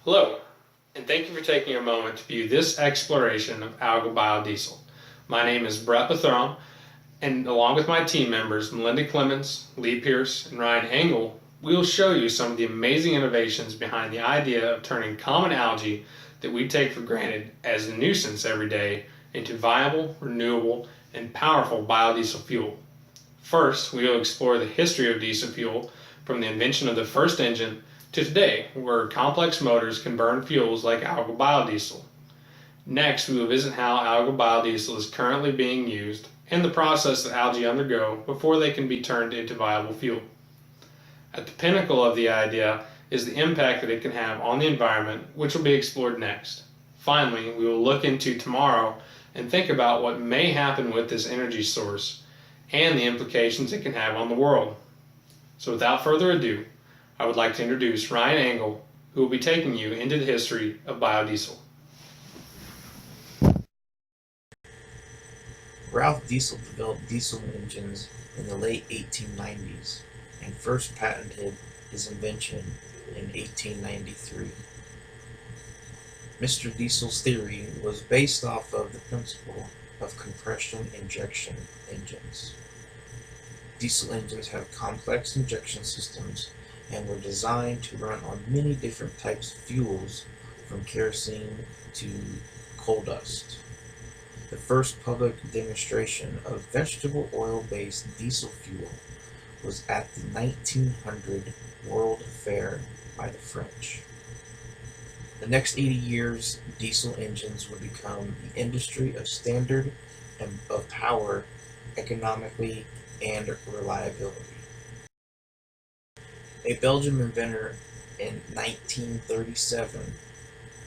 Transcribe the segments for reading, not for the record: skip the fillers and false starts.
Hello, and thank you for taking a moment to view this exploration of algal biodiesel. My name is Brett Bethron, and along with my team members, Melinda Clemens, Lee Pierce, and Ryan Engel, we will show you some of the amazing innovations behind the idea of turning common algae that we take for granted as a nuisance every day into viable, renewable, and powerful biodiesel fuel. First, we will explore the history of diesel fuel from the invention of the first engine to today, where complex motors can burn fuels like algal biodiesel. Next, we will visit how algal biodiesel is currently being used and the process that algae undergo before they can be turned into viable fuel. At the pinnacle of the idea is the impact that it can have on the environment, which will be explored next. Finally, we will look into tomorrow and think about what may happen with this energy source and the implications it can have on the world. So without further ado, I would like to introduce Ryan Engel, who will be taking you into the history of biodiesel. Ralph Diesel developed diesel engines in the late 1890s and first patented his invention in 1893. Mr. Diesel's theory was based off of the principle of compression injection engines. Diesel engines have complex injection systems and were designed to run on many different types of fuels, from kerosene to coal dust. The first public demonstration of vegetable oil-based diesel fuel was at the 1900 World Fair by the French. The next 80 years, diesel engines would become the industry of standard and of power, economically, and reliability. A Belgian inventor in 1937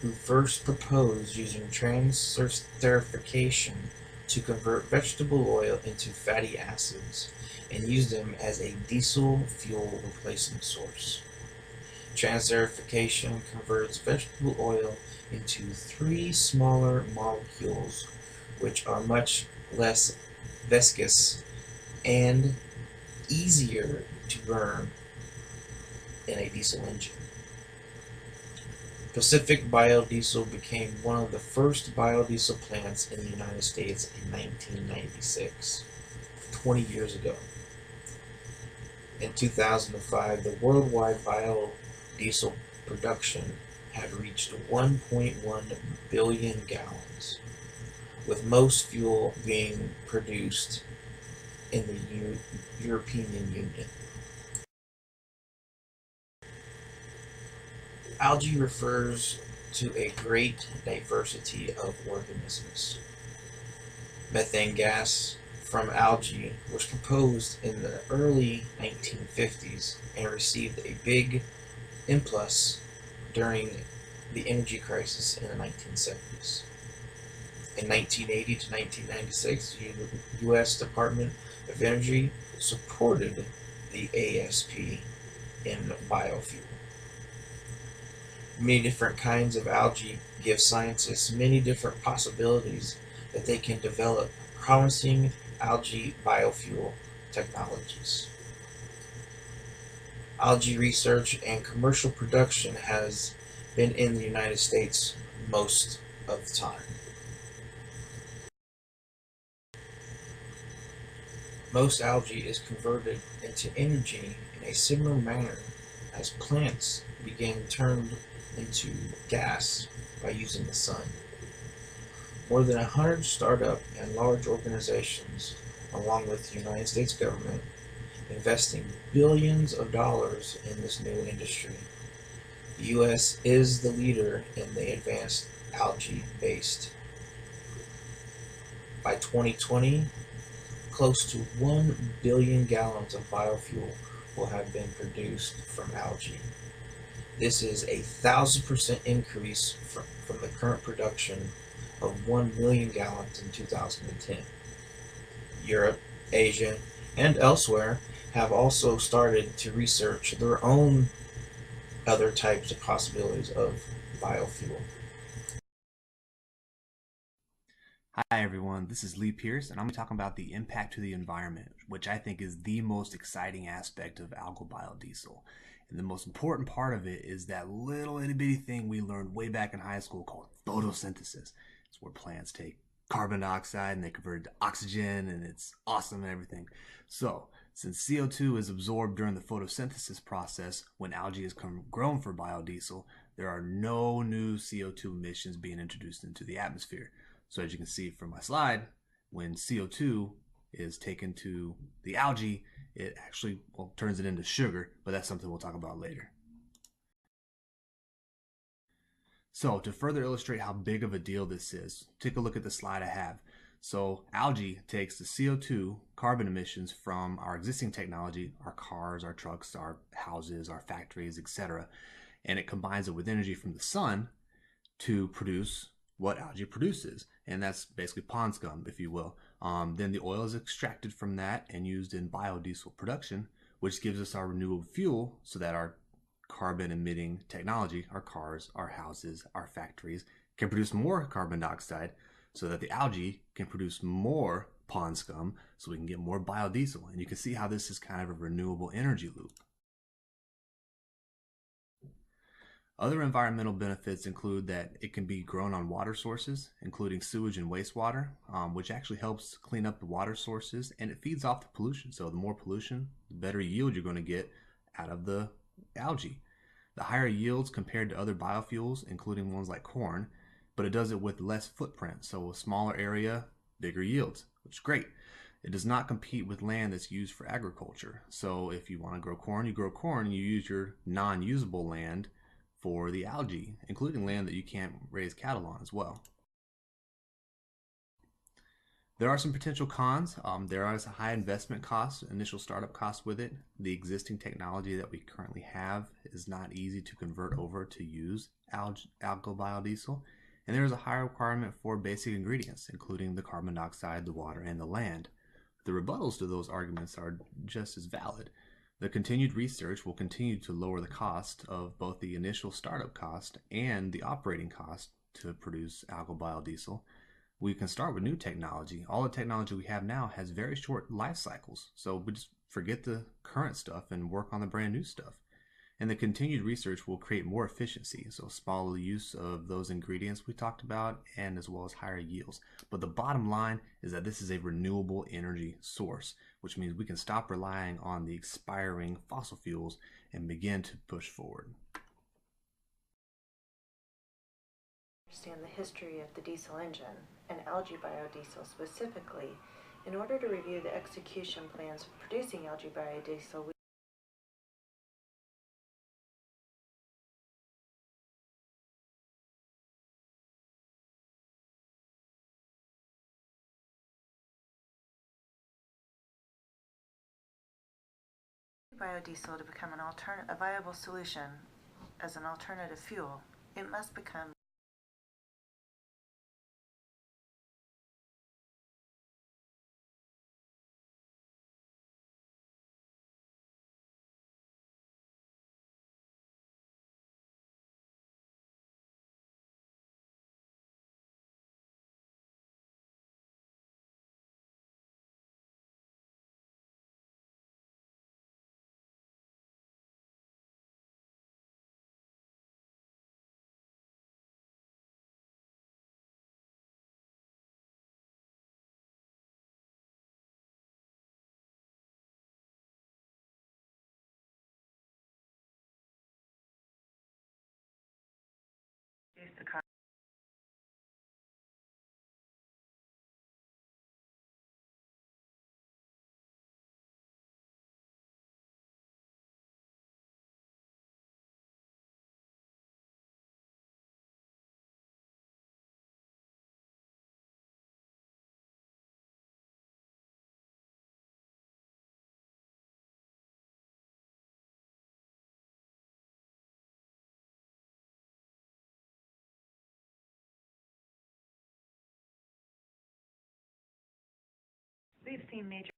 who first proposed using transesterification to convert vegetable oil into fatty acids and use them as a diesel fuel replacement source. Transesterification converts vegetable oil into three smaller molecules which are much less viscous and easier to burn in a diesel engine. Pacific Biodiesel became one of the first biodiesel plants in the United States in 1996, 20 years ago. In 2005, the worldwide biodiesel production had reached 1.1 billion gallons, with most fuel being produced in the European Union. Algae refers to a great diversity of organisms. Methane gas from algae was proposed in the early 1950s and received a big impulse during the energy crisis in the 1970s. In 1980 to 1996, the U.S. Department of Energy supported the ASP in biofuel. Many different kinds of algae give scientists many different possibilities that they can develop promising algae biofuel technologies. Algae research and commercial production has been in the United States most of the time. Most algae is converted into energy in a similar manner as plants began turned into gas by using the sun. More than 100 startup and large organizations, along with the United States government, investing billions of dollars in this new industry. The U.S. is the leader in the advanced algae-based. By 2020, close to 1 billion gallons of biofuel will have been produced from algae. This is a 1,000% increase from the current production of 1 million gallons in 2010. Europe, Asia, and elsewhere have also started to research their own other types of possibilities of biofuel. Hi everyone, this is Lee Pierce, and I'm going to be talking about the impact to the environment, which I think is the most exciting aspect of algal biodiesel. And the most important part of it is that little itty bitty thing we learned way back in high school called photosynthesis. It's where plants take carbon dioxide and they convert it to oxygen, and it's awesome and everything. So, since CO2 is absorbed during the photosynthesis process when algae is grown for biodiesel, there are no new CO2 emissions being introduced into the atmosphere. So as you can see from my slide, when CO2 is taken to the algae, it actually turns it into sugar, but that's something we'll talk about later. So to further illustrate how big of a deal this is, take a look at the slide I have. So algae takes the CO2 carbon emissions from our existing technology, our cars, our trucks, our houses, our factories, etc., and it combines it with energy from the sun to produce what algae produces, and that's basically pond scum, if you will. Then the oil is extracted from that and used in biodiesel production, which gives us our renewable fuel so that our carbon emitting technology, our cars, our houses, our factories, can produce more carbon dioxide so that the algae can produce more pond scum so we can get more biodiesel. And you can see how this is kind of a renewable energy loop. Other environmental benefits include that it can be grown on water sources, including sewage and wastewater, which actually helps clean up the water sources, and it feeds off the pollution. So the more pollution, the better yield you're going to get out of the algae. The higher yields compared to other biofuels, including ones like corn, but it does it with less footprint. So a smaller area, bigger yields, which is great. It does not compete with land that's used for agriculture. So if you want to grow corn, you grow corn and you use your non-usable land for the algae, including land that you can't raise cattle on as well. There are some potential cons. There are a high investment cost, initial startup costs with it. The existing technology that we currently have is not easy to convert over to use algal biodiesel. And there is a high requirement for basic ingredients, including the carbon dioxide, the water, and the land. The rebuttals to those arguments are just as valid. The continued research will continue to lower the cost of both the initial startup cost and the operating cost to produce algal biodiesel. We can start with new technology. All the technology we have now has very short life cycles, so we just forget the current stuff and work on the brand new stuff. And the continued research will create more efficiency, so smaller use of those ingredients we talked about, and as well as higher yields. But the bottom line is that this is a renewable energy source, which means we can stop relying on the expiring fossil fuels and begin to push forward. Understand the history of the diesel engine and algae biodiesel specifically. In order to review the execution plans for producing algae biodiesel, biodiesel to become a viable solution as an alternative fuel, it must become the we've seen major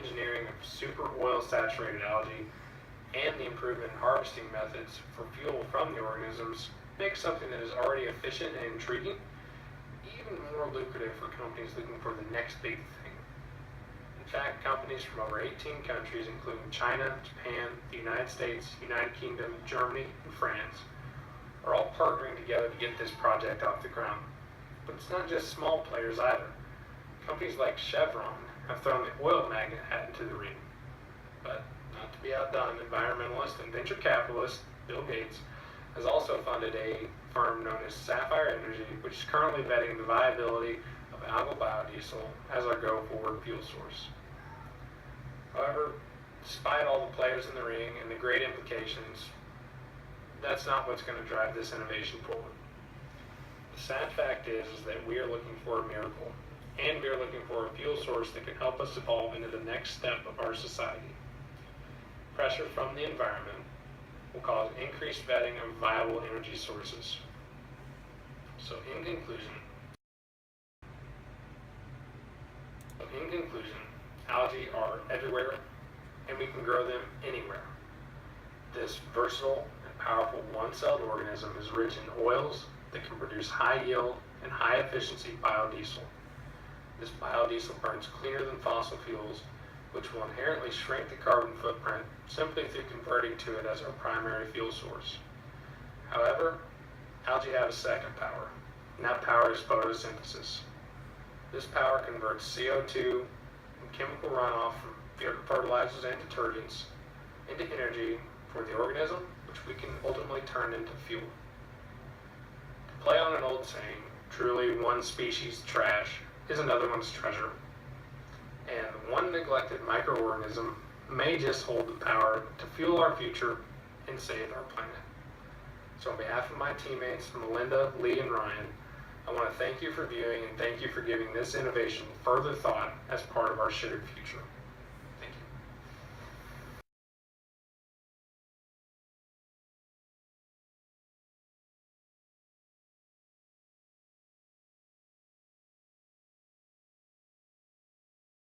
engineering of super oil saturated algae and the improvement in harvesting methods for fuel from the organisms makes something that is already efficient and intriguing even more lucrative for companies looking for the next big thing. In fact, companies from over 18 countries, including China, Japan, the United States, United Kingdom, Germany, and France, are all partnering together to get this project off the ground. But it's not just small players either. Companies like Chevron have thrown the oil magnet hat into the ring. But not to be outdone, environmentalist and venture capitalist Bill Gates has also funded a firm known as Sapphire Energy, which is currently vetting the viability of algal biodiesel as our go-forward fuel source. However, despite all the players in the ring and the great implications, that's not what's going to drive this innovation forward. The sad fact is that we are looking for a miracle, and we are looking for a fuel source that can help us evolve into the next step of our society. Pressure from the environment will cause increased vetting of viable energy sources. So in conclusion, algae are everywhere, and we can grow them anywhere. This versatile and powerful one-celled organism is rich in oils that can produce high yield and high efficiency biodiesel. This biodiesel burns cleaner than fossil fuels, which will inherently shrink the carbon footprint simply through converting to it as our primary fuel source. However, algae have a second power, and that power is photosynthesis. This power converts CO2 and chemical runoff from fertilizers and detergents into energy for the organism, which we can ultimately turn into fuel. To play on an old saying, truly one species' trash is another one's treasure. And one neglected microorganism may just hold the power to fuel our future and save our planet. So on behalf of my teammates, Melinda, Lee, and Ryan, I want to thank you for viewing and thank you for giving this innovation further thought as part of our shared future.